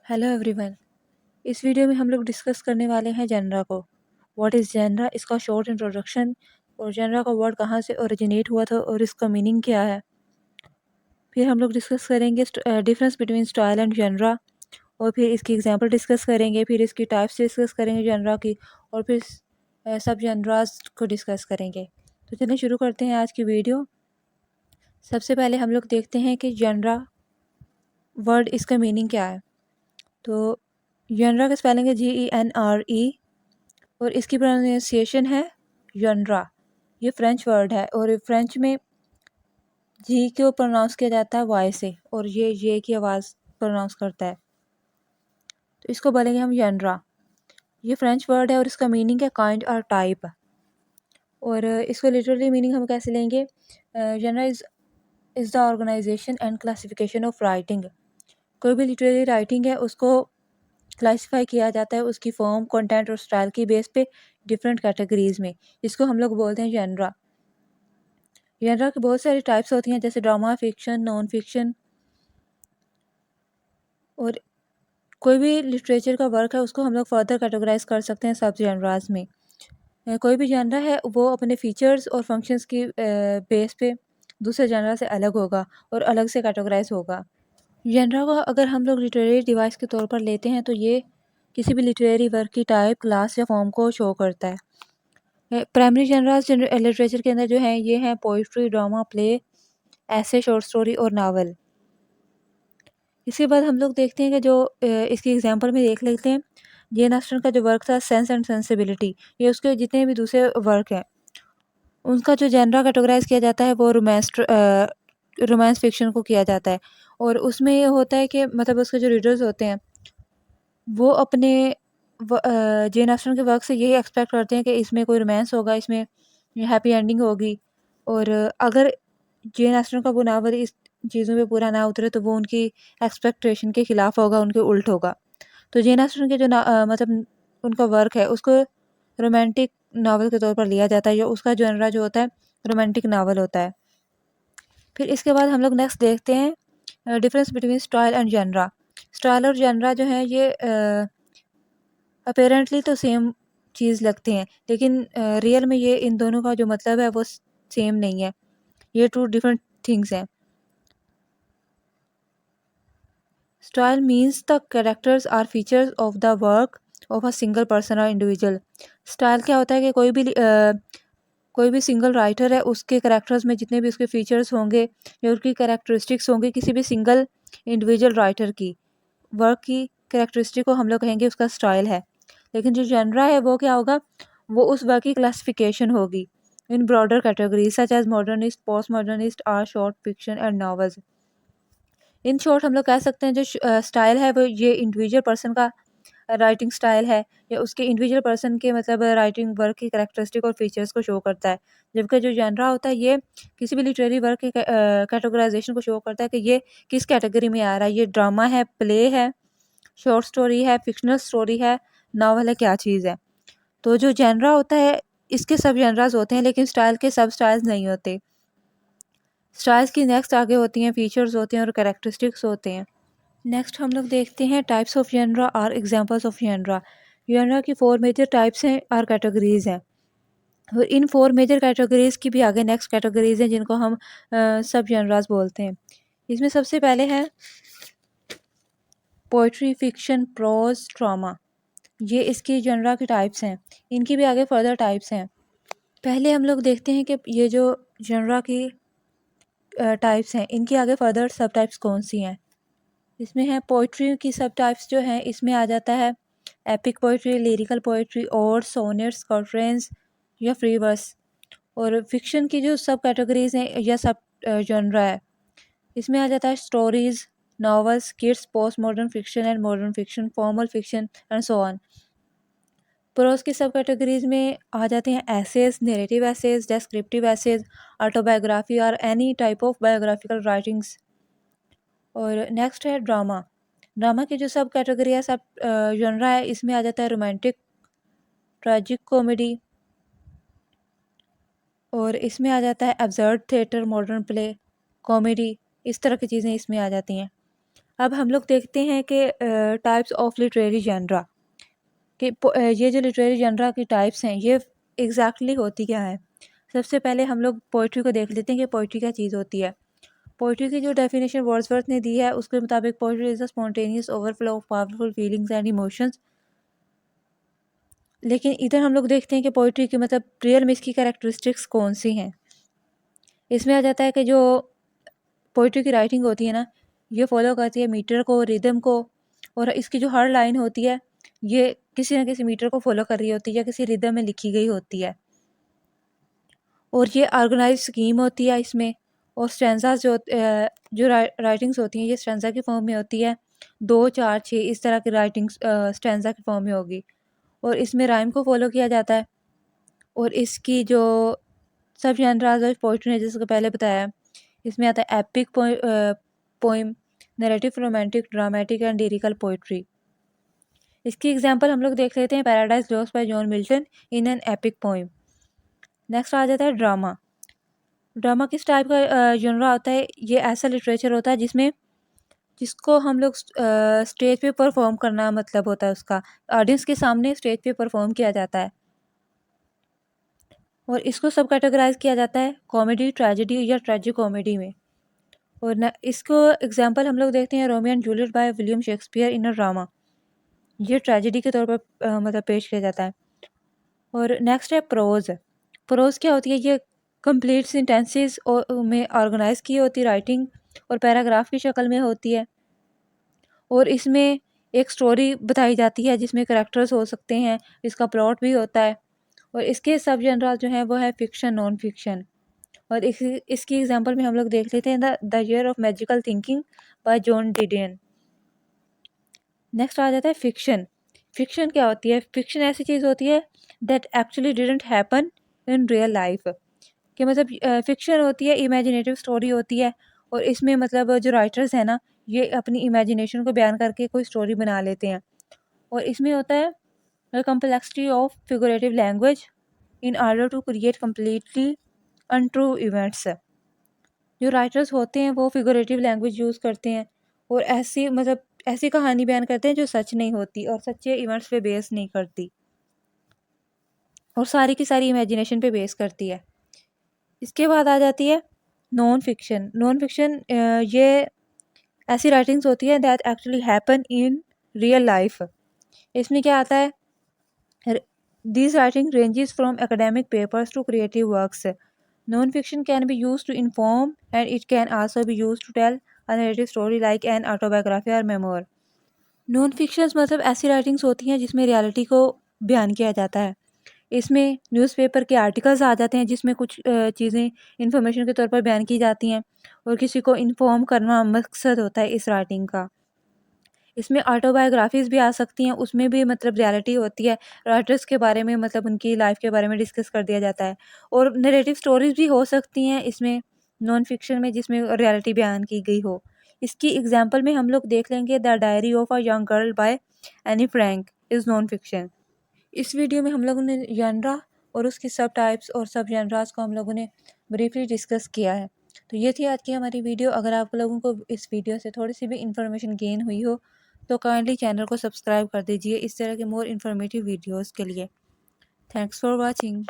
Hello everyone. इस video में हम लोग डिस्कस करने वाले हैं जेनरा को। व्हाट इज़ जेनरा, इसका शॉर्ट इंट्रोडक्शन और जेनरा का वर्ड कहाँ से ओरिजिनेट हुआ था और इसका मीनिंग क्या है। फिर हम लोग डिस्कस करेंगे difference between style and genre और फिर इसकी एग्जांपल डिस्कस करेंगे। फिर इसकी टाइप्स डिस्कस करेंगे जेनरा की और फिर सब जेनरास को डिस्कस करेंगे। तो चलिए शुरू करते हैं आज की वीडियो। सबसे पहले हम लोग देखते हैं कि जेनरा वर्ड इसका मीनिंग क्या है। तो जेनरा का स्पेलिंग है GENRE और इसकी प्रोनाउंसिएशन है जनरा। ये फ्रेंच वर्ड है और फ्रेंच में जी को प्रोनाउंस किया जाता है वाई से और ये की आवाज़ प्रोनाउंस करता है, तो इसको बोलेंगे हम जनरा। ये फ्रेंच वर्ड है और इसका मीनिंग है काइंड और टाइप। और इसको लिटरली मीनिंग हम कैसे लेंगे। Genre is the organisation and classification of writing. कोई भी लिटरेरी राइटिंग है उसको क्लासिफाई किया जाता है उसकी फॉर्म, कंटेंट और स्टाइल की बेस पे डिफरेंट कैटेगरीज में। इसको हम लोग बोलते हैं जेनरा। जेनरा की बहुत सारी टाइप्स होती हैं जैसे ड्रामा, फिक्शन, नॉन फिक्शन। और कोई भी लिटरेचर का वर्क है उसको हम लोग फर्दर कैटेगराइज कर सकते हैं सब जेनराज में। कोई भी जेनरा है वो अपने फीचर्स और फंक्शंस की बेस पे दूसरे जेनरा से अलग होगा और अलग से कैटेगराइज होगा। जेनरा को अगर हम लोग लिटरेरी डिवाइस के तौर पर लेते हैं तो ये किसी भी लिटरेरी वर्क की टाइप, क्लास या फॉर्म को शो करता है। प्राइमरी जेनरास लिटरेचर के अंदर जो हैं ये हैं पोइट्री, ड्रामा, प्ले, ऐसे, शॉर्ट स्टोरी और नावल। इसके बाद हम लोग देखते हैं कि जो इसकी एग्जांपल में देख लेते हैं। जेन ऑस्टन का जो वर्क था सेंस एंड सेंसिबिलिटी, ये उसके जितने भी दूसरे वर्क हैं उनका जो जेनरा कैटेगराइज किया जाता है वो रोमांस फिक्शन को किया जाता है। और उसमें ये होता है कि मतलब उसके जो रीडर्स होते हैं वो अपने जेन ऑस्टन के वर्क से यही एक्सपेक्ट करते हैं कि इसमें कोई रोमांस होगा, इसमें हैप्पी एंडिंग होगी। और अगर जेन ऑस्टन का वो नावल इस चीज़ों पे पूरा ना उतरे तो वो उनकी एक्सपेक्टेशन के खिलाफ होगा, उनके उल्ट होगा। तो जेन ऑस्टन के जो मतलब उनका वर्क है उसको रोमांटिक नावल के तौर पर लिया जाता है, या उसका जनरा जो होता है रोमांटिक नावल होता है। फिर इसके बाद हम लोग नेक्स्ट देखते हैं difference between style and genre. Style और जनरा जो है ये अपेरेंटली तो सेम चीज़ लगते हैं, लेकिन रियल में ये इन दोनों का जो मतलब है वो सेम नहीं है। ये टू डिफरेंट थिंग्स हैं। Style means the characters are features of the work of a single person और इंडिविजुअल। स्टाइल क्या होता है कि कोई भी सिंगल राइटर है उसके कैरेक्टर्स में जितने भी उसके फीचर्स होंगे या उसकी कैरेक्टरिस्टिक्स होंगी किसी भी सिंगल इंडिविजुअल राइटर की वर्क की कैरेक्टरिस्टिक को हम लोग कहेंगे उसका स्टाइल है। लेकिन जो जनरा है वो क्या होगा, वो उस वर्क की क्लासिफिकेशन होगी in broader categories such as modernist, post modernist, art, short fiction and novels. In short हम लोग कह सकते हैं जो स्टाइल है वो ये इंडिविजुअल पर्सन का राइटिंग स्टाइल है या उसके इंडिविजुअल पर्सन के मतलब राइटिंग वर्क की कैरेक्टरिस्टिक और फीचर्स को शो करता है। जबकि जो जनरा होता है ये किसी भी लिटरेरी वर्क के कैटेगराइजेशन को शो करता है कि ये किस कैटेगरी में आ रहा है। ये ड्रामा है, प्ले है, शॉर्ट स्टोरी है, फिक्शनल स्टोरी है, नावल है, क्या चीज़ है। तो जो जनरा होता है इसके सब जनरास होते हैं लेकिन स्टाइल के सब स्टाइल्स नहीं होते। स्टाइल्स की नेक्स्ट आगे होती हैं फीचर्स होते हैं और कैरेक्टरिस्टिक्स होते हैं। नेक्स्ट हम लोग देखते हैं टाइप्स ऑफ जनरा और एग्जांपल्स ऑफ जनरा। जनरा की 4 मेजर टाइप्स हैं और कैटेगरीज हैं और इन 4 मेजर कैटेगरीज की भी आगे नेक्स्ट कैटेगरीज हैं जिनको हम सब जनरास बोलते हैं। इसमें सबसे पहले है पोइट्री, फिक्शन, प्रोज, ड्रामा। ये इसकी जनरा की टाइप्स हैं। इनकी भी आगे फर्दर टाइप्स हैं। पहले हम लोग देखते हैं कि ये जो जनरा की टाइप्स हैं इनकी आगे फर्दर सब टाइप्स कौन सी हैं। इसमें है पोइट्री की सब टाइप्स जो हैं इसमें आ जाता है एपिक पोइट्री, लिरिकल पोइट्री और सोनेट्स, क्वाट्रेंस या फ्री वर्स। और फिक्शन की जो सब कैटेगरीज हैं या सब जनरा है इसमें आ जाता है stories, novels, kids, post modern fiction and modern fiction, formal fiction and so on. Prose की सब कैटेगरीज में आ जाते हैं essays, narrative essays, descriptive essays, autobiography और any type of biographical writings. और नेक्स्ट है ड्रामा। ड्रामा की जो सब कैटेगरी है सब जनरा है इसमें आ जाता है रोमांटिक, ट्रेजिक कॉमेडी और इसमें आ जाता है absurd theatre, modern play, comedy, इस तरह की चीज़ें इसमें आ जाती हैं। अब हम लोग देखते हैं कि टाइप्स ऑफ लिटरेरी जनरा कि ये जो लिटरेरी जनरा की टाइप्स हैं ये एग्जैक्टली होती क्या है। सबसे पहले हम लोग पोइट्री को देख लेते हैं कि पोइट्री क्या चीज़ होती है। पोइट्री की जो डेफिनेशन वर्ड्सवर्थ ने दी है उसके मुताबिक poetry is a spontaneous overflow of powerful feelings and emotions. लेकिन इधर हम लोग देखते हैं कि पोइट्री की मतलब रियल में इसकी कैरेक्टरिस्टिक्स कौन सी हैं। इसमें आ जाता है कि जो पोइट्री की राइटिंग होती है ना ये फॉलो करती है मीटर को, रिदम को, और इसकी जो हर लाइन होती है ये किसी न किसी मीटर को फॉलो कर रही होती है या किसी रिदम में लिखी गई होती है, और ये ऑर्गेनाइज स्कीम होती है इसमें। और स्टैंजास जो राइटिंग्स होती हैं ये स्टैंजा की फॉर्म में होती है, 2 4 6 इस तरह की राइटिंग्स स्टैंजा की फॉर्म में होगी, और इसमें राइम को फॉलो किया जाता है। और इसकी जो सब जनराज ऑफ पोइट्री ने जैसे कि पहले बताया, इसमें आता है epic poem, narrative, romantic, dramatic and lyrical poetry. इसकी एग्जांपल हम लोग देख लेते हैं Paradise Lost by John Milton in an epic poem. Next आ जाता है ड्रामा। ड्रामा किस टाइप का जनरा होता है, ये ऐसा लिटरेचर होता है जिसको हम लोग स्टेज पे परफॉर्म करना मतलब होता है उसका, ऑडियंस के सामने स्टेज पे परफॉर्म किया जाता है, और इसको सब कैटेगराइज किया जाता है कॉमेडी, ट्रेजेडी या ट्रेजिक कॉमेडी में। और न इसको एग्जांपल हम लोग देखते हैं Romeo and Juliet by William Shakespeare in a drama, ये ट्रेजेडी के तौर पर मतलब पेश किया जाता है। और नेक्स्ट है प्रोज। प्रोज क्या होती है, ये कंप्लीट सेंटेंसेस में ऑर्गेनाइज की होती राइटिंग और पैराग्राफ की शक्ल में होती है, और इसमें एक स्टोरी बताई जाती है जिसमें करेक्टर्स हो सकते हैं, इसका प्लॉट भी होता है। और इसके सब जनरल जो है वो है फिक्शन, नॉन फिक्शन। और इसकी एग्जांपल में हम लोग देख लेते हैं The Year of Magical Thinking by Joan Didion. Next आ जाता है फिक्शन। फिक्शन क्या होती है, फिक्शन ऐसी चीज़ होती है that actually didn't happen in real life, कि मतलब फिक्शन होती है इमेजिनेटिव स्टोरी होती है, और इसमें मतलब जो राइटर्स हैं ना ये अपनी इमेजिनेशन को बयान करके कोई स्टोरी बना लेते हैं। और इसमें होता है the complexity of figurative language in order to create completely untrue events. जो राइटर्स होते हैं वो फिगरेटिव लैंग्वेज यूज़ करते हैं और ऐसी मतलब ऐसी कहानी बयान करते हैं जो सच नहीं होती और सच्चे इवेंट्स पे बेस नहीं करती, और सारी की सारी इमेजिनेशन पे बेस करती है। इसके बाद आ जाती है नॉन फिक्शन। नॉन फिक्शन ये ऐसी राइटिंग्स होती है that actually happen in real life. इसमें क्या आता है, this writing ranges from academic papers to creative works. Non fiction can be use to inform and it can also be use to tell a narrative story like an autobiography or memoir. Non fictions मतलब ऐसी writings होती हैं जिसमें reality को बयान किया जाता है। इसमें न्यूज़पेपर के आर्टिकल्स आ जाते हैं जिसमें कुछ चीज़ें इन्फॉर्मेशन के तौर पर बयान की जाती हैं और किसी को इन्फॉर्म करना मकसद होता है इस राइटिंग का। इसमें ऑटोबायोग्राफीज़ भी आ सकती हैं, उसमें भी मतलब रियलिटी होती है, राइटर्स के बारे में मतलब उनकी लाइफ के बारे में डिस्कस कर दिया जाता है। और नैरेटिव स्टोरीज़ भी हो सकती हैं इसमें नॉन फिक्शन में जिसमें रियलिटी बयान की गई हो। इसकी एग्जांपल में हम लोग देख लेंगे the diary of a young girl by Anne Frank is non fiction. इस वीडियो में हम लोगों ने जनरा और उसकी सब टाइप्स और सब जनरास को हम लोगों ने ब्रीफली डिस्कस किया है। तो ये थी आज की हमारी वीडियो। अगर आप लोगों को इस वीडियो से थोड़ी सी भी इंफॉर्मेशन गेन हुई हो तो काइंडली चैनल को सब्सक्राइब कर दीजिए इस तरह के मोर इन्फॉर्मेटिव वीडियोज़ के लिए। Thanks for watching.